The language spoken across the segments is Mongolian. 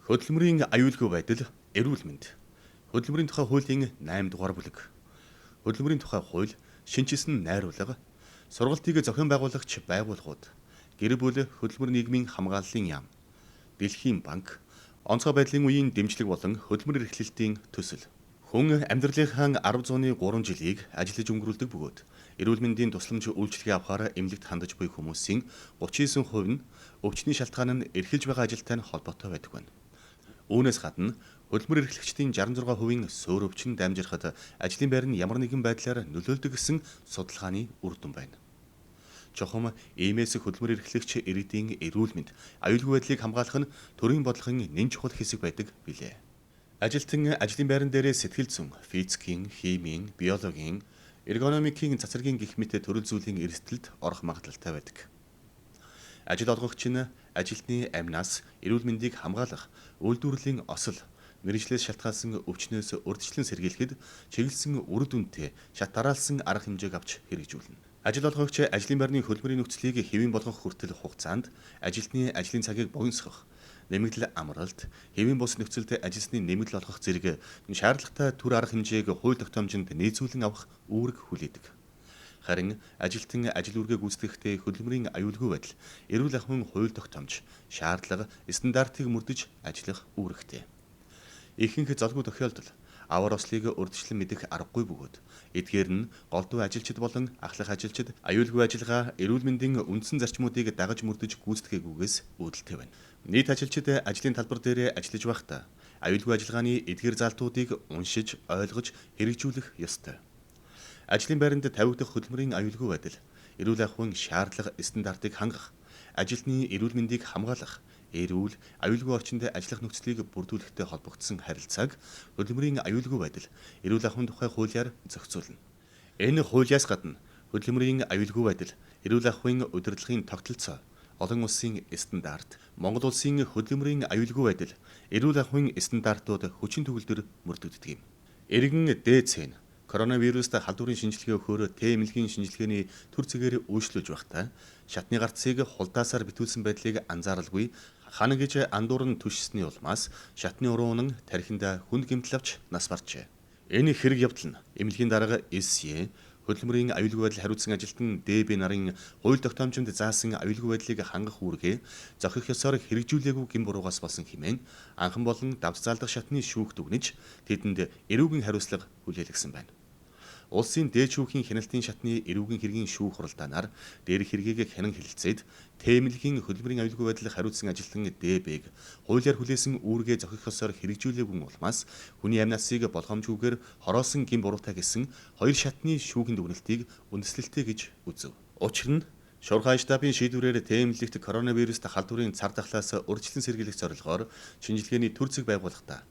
Хөдөлмөрийн аюулгүй байдал, эрүүл мэнд. Хөдөлмөрийн тухай хуулийн 8 дугаар бүлэг. Хөдөлмөрийн тухай хууль, шинжилсэн найруулга, сургалтыг зохион байгуулагч байгууллагууд, гэр бүл хөдөлмөр нийгмийн хамгааллын яам, Дэлхийн банк, онцгой байдлын үеийн дэмжлэг болон хөдөлмөр эрхлэлтийн төсөл. Хүн амьдралынхаа 10 зууны 3 жилийг ажиллаж өнгөрүүлдэг бөгөөд эрүүл мэндийн тусламж үйлчилгээ авахаар эмнэлэгт хандаж буй хүмүүсийн 39% нь өвчтний шалтгаан нь эрхэлж байгаа ажилтай нь холбоотой байдаг байна. Үүнээс гадна хөдөлмөр эрхлэгчдийн 66% сөөр өвчин дамжирахад ажлын байр нь ямар нэгэн байдлаар нөлөөлдөг гэсэн судалгааны үр дүн байна. Чухам иймээс хөдөлмөр эрхлэгч иргэдийн эрүүл мэнд, аюулгүй байдлыг хамгаалах нь төрийн бодлогын нэн чухал хэсэг байдаг билээ. Ажилтан ажлын байран дээрээ сэтгэл зүйн, физикийн, химийн, биологийн, эргономикийн, цацрагийн гэх мэт төрөл зүйлийн эрсдэлд орох магадлалтай байдаг. Ажил олгогч нь ажилтны амнаас эрүүл мэндийг хамгаалах үйлдвэрлэлийн осол, мэргэжлээс шалтгаалсан өвчнөөс урьдчилан сэргийлэхэд чиглэсэн үр дүнтэй шат дараалсан арга хэмжээг авч хэрэгжүүлнэ. Ажил олгогч ажлын байрны хөдөлмөрийн нөхцөлийг хэвийн болгох хүртэл хугацаанд ажилтны ажлын цагийг богиносгох, нэмэгдэл амралт, хэвийн бус нөхцөлд ажилсны нэмэгдэл олгох зэрэг шаардлагатай төр арга хэмжээг хууль тогтоомжинд нийцүүлэн авах үүрэг хүлээдэг. Харин ажилтан ажил үүргээ гүйцэтгэхдээ хөдөлмөрийн аюулгүй байдал, эрүүл ахуйн хууль тогтоомж, шаардлага, стандартыг мөрдөж ажиллах үүрэгтэй. Ихэнх залгуу тохиолдол аваар ослыг урьдчилан мэдэх аргагүй бөгөөд эдгээр нь голдуу ажилчид болон ахлах ажилчид аюулгүй ажиллагаа, эрүүл мэндийн үндсэн зарчмуудыг дагаж мөрдөж гүйцэтгээхгүйгээс үүдэлтэй байна. Нийт ажилчид ажлын талбар дээр ажиллаж байхдаа аюулгүй ажиллагааны эдгээр залтуудыг уншиж, ойлгож, хэрэгжүүлэх ёстой. Ажлын байранд тавигдах хөдөлмөрийн аюулгүй байдал, эрүүл ахуйн шаардлага стандартыг хангах, ажилтны эрүүл мэндийг хамгаалах, эрүүл, аюулгүй орчинд ажиллах нөхцөлийг бүрдүүлэхтэй холбогдсон харилцааг хөдөлмөрийн аюулгүй байдал, эрүүл ахуйн тухай хуулиар зохицуулна. Энэ хуулиас гадна хөдөлмөрийн аюулгүй байдал, эрүүл ахуйн удирдлагын тогтолцоо, олон улсын стандарт, Монгол улсын хөдөлмөрийн аюулгүй байдал, эрүүл ахуйн стандартууд хүчин төгөлдөр мөрдөгддөг юм. Иргэн ДЦ нь коронавируст халдварын шинжилгээ өгөхөөр эмнэлгийн шинжилгээний төр зэгээр үйлчлүүлж байхдаа шатны гарцыг хулдаасаар битүүлсэн байдлыг анзааралгүй хана гэж андуурн түшсний улмаас шатны уруу унан тархинд хүнд гэмтэл авч нас баржээ. Энэ хэрэг явдал нь эмнэлгийн дарга СЕ хөдөлмөрийн аюулгүй байдал хариуцсан ажилтан ДБ нарын хууль тогтоомжинд заасан аюулгүй байдлыг хангах үүргээ зохих ёсоор хэрэгжүүлээгүй гин буруугаас болсон хэмээн анхан болон давж заалдах шатны шүүхт өгнөж тэдэнд эрүүгийн хариуцлага хүлээлгсэн байна. Улсын дээд шүүхийн хяналтын шатны эрүүгийн хэргийн шүүх хуралдаанаар дээрх хэргийг хянан хэлэлцээд эмнэлгийн хөдөлмөрийн аюулгүй байдлыг хариуцсан ажилтан ДБ-г хуулиар хүлээсэн үүргээ зохих ёсоор хэрэгжүүлээгүй улмаас хүний амь насыг болгоомжгүйгээр хороосон гин буруутай гэсэн хоёр шатны шүүхийн дүгнэлтийг үндэслэлтэй гэж үзв. Учир нь Шуурхай штабын шийдвэрээр эмнэлэгт коронавируст халдварын цар тахлаас урьдчилан сэргийлэх зорилгоор шинжилгээний төр зэг байгуулахдаа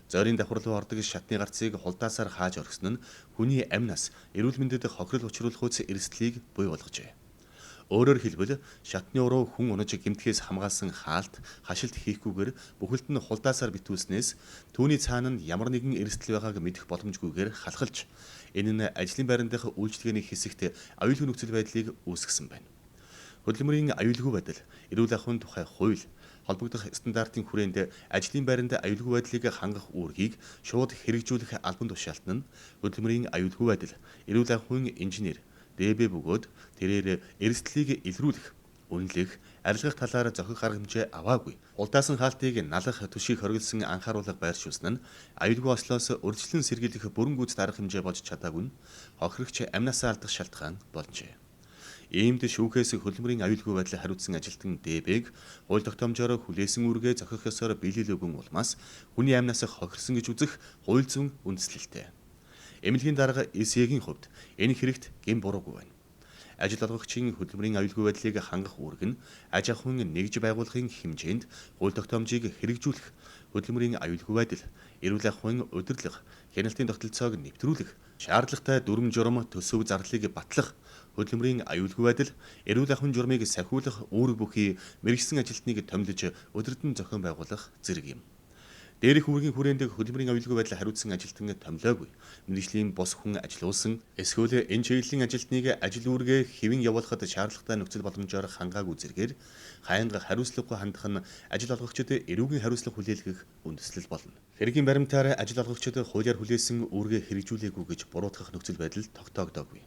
зорийн давхар руу ордог шатны гарцыг хулдаасаар хааж орхисон нь хүний амь нас, эрүүл мэндэд хохирол учруулах үс эрсдлийг буй болгожээ. Өөрөөр хэлбэл шатны уруу хүн унаж гэмтгээс хамгаалсан хаалт, хашилт хийхгүйгээр бүхэлд нь хулдаасаар битүүлснээс түүний цаана нь ямар нэгэн эрсдэл байгааг мэдэх боломжгүйгээр халахалж энэ нь ажлын байран дэх үйлчлэгээний хэсэгт аюулгүй нөхцөл байдлыг үүсгэсэн байна. Хөдөлмөрийн аюулгүй байдал, эрүүл ахуйн тухай хууль холбогдох стандартын хүрээнд ажлын байранд аюулгүй байдлыг хангах үүргийг шууд хэрэгжүүлэх албан тушаалт нь хөдөлмөрийн аюулгүй байдал, эрүүл ахуйн инженер, ДБ бөгөөд тэрээр эрсдлийг илрүүлэх, үнэлэх, арилгах талаар зохих арга хэмжээ аваагүй. Улдаасан хаалтыг налах түшийг хоригдсан анхааруулга байршуулсан нь аюулгүй ослоос урьдчилан сэргийлэх бүрэн гүйцэд арга хэмжээ болж чадаагүй нь хохирогч амнасаа алдах шалтгаан болжээ. Иймд шүүхээс хөдөлмөрийн аюулгүй байдлыг хариуцсан ажилтан ДБ-г хууль тогтоомжоор хүлээсэн үүргээ зохих ёсоор биелүүлээгүй улмаас хүний амнаас хохирсон гэж үзэх хууль зүйн үндэслэлтэй. Эмнэлгийн дарга СЕ-гийн хувьд энэ хэрэгт гин буруугүй байна. Ажил олгогчийн хөдөлмөрийн аюулгүй байдлыг хангах үүрэг нь аж ахуйн нэгж байгууллагын хэмжээнд хууль тогтоомжийг хэрэгжүүлэх, хөдөлмөрийн аюулгүй байдал, эрүүл ахуйн удирдлага, хяналтын тогтолцоог нэвтрүүлэх, шаардлагатай дүрм журам төсөв зарлалыг батлах, хөдөлмөрийн аюулгүй байдал, эрүүл ахуйн журмыг сахиулах үүрэг бүхий мэргэжсэн ажилтныг томилж удирдан зохион байгуулах зэрэг юм. Дээрх үүргийн хүрээнд хөдөлмөрийн аюулгүй байдлаар хариуцсан ажилтан томилоогүй. Мэргэжлийн бус хүн ажилуулсан эсвэл энэ чиглэлийн ажилтныг ажил үүргээ хэвэн явуулахад шаардлагатай нөхцөл боломжоор хангаагүй зэргээр хаянга хариуцлагагүй хандах нь ажил олгогчид эрүүгийн хариуцлага хүлээлгэх үндэслэл болно. Хэргийн баримтаар ажил олгогчид хуулиар хүлээсэн үүргээ хэрэгжүүлээгүй гэж буруутгах нөхцөл байдал тогтоогдоогүй.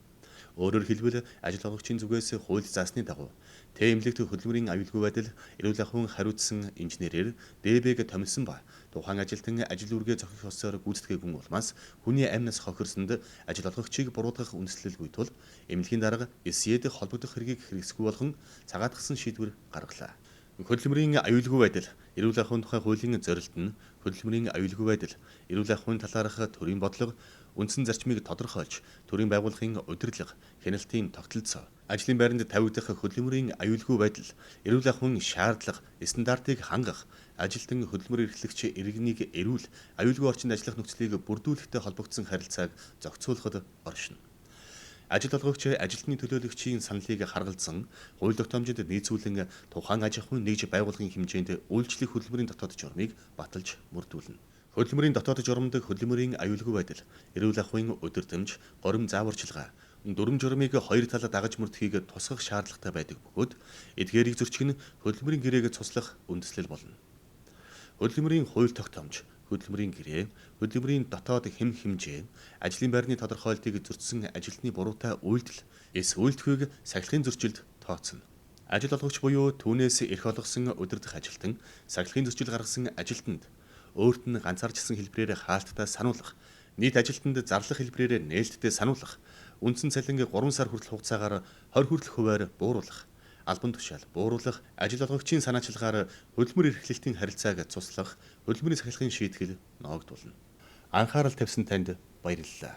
Өөрөөр хэлбэл ажил олгогчийн зүгээс хууль заасны дагуу эмнэлэгт хөдөлмөрийн аюулгүй байдал эрүүл ахуйн хариуцсан инженерээр ДБ-г томилсон ба тухайн ажилтан ажил үүргээ зохих ёсоор гүйцэтгэгээгүй улмаас хүний амнаас хохирсонд ажил олгогчийг буруутгах үндэслэлгүй тул эмнэлгийн дарга СЕ-д холбогдох хэргийг хэрэгсэхгүй болгон цагаатгсан шийдвэр гаргалаа. Хөдөлмөрийн аюулгүй байдал эрүүл ахуйн тухай хуулийн зорилт нь хөдөлмөрийн аюулгүй байдал эрүүл ахуйн талаарх төрийн бодлого үндсэн зарчмыг тодорхойлж төрийн байгууллагын удирдлага хяналтын тогтолцоо ажлын байранд тавигдах хөдөлмөрийн аюулгүй байдал эрүүл ахуйн шаардлага стандартыг хангах ажилтан хөдөлмөр эрхлэгч иргэнийг эрүүл аюулгүй орчинд ажиллах нөхцөлийг бүрдүүлэхтэй холбогдсон харилцааг зохицуулахад оршино. Ажил олгогч ажилтны төлөөлөгчийн саналыг харгалзан хууль тогтоомжид нийцүүлэн тухайн аж ахуйн нэгж байгууллагын хэмжээнд үйлчлэх хөдөлмөрийн дотоод журмыг баталж мөрдүүлнэ. Хөдөлмөрийн дотоод журамд хөдөлмөрийн аюулгүй байдал, эрүүл ахуйн удирдамж, горим зааварчилгаа, дүрм журмыг хоёр талаа дагаж мөрдөхийг тусгах шаардлагатай байдаг бөгөөд эдгээрийг зөрчигнө хөдөлмөрийн гэрээг цуслах үндэслэл болно. Хөдөлмөрийн хууль тогтоомж, хөдөлмөрийн гэрээ, хөдөлмөрийн дотоод хэм хэмжээ, ажлын байрны тодорхойлтыг зөрчсөн ажилтны буруутай үйлдэл, үйлдэлхүйг сахилгын зөрчилд тооцно. Ажил олгогч буюу түүнээс эрх олгосон удирдах ажилтан, сахилгын зөрчил гаргасан ажилтнанд өөрт нь ганцаарчсан хэлбэрээр хаалттай сануулгах, нийт ажилтнанд зарлах хэлбэрээр нээлттэй сануулгах, үндсэн цалин 3 сар хүртэл хугацаагаар 20 хүртэлх хувиар бууруулах, албан тушаал бууруулах, ажил олгогчийн санаачилгаар хөдөлмөр эрхлэлтийн харилцааг цуслах, хөдөлмөрийн сахилгын шийтгэл ноогдуулна. Анхаарал тавьсан танд баярлалаа.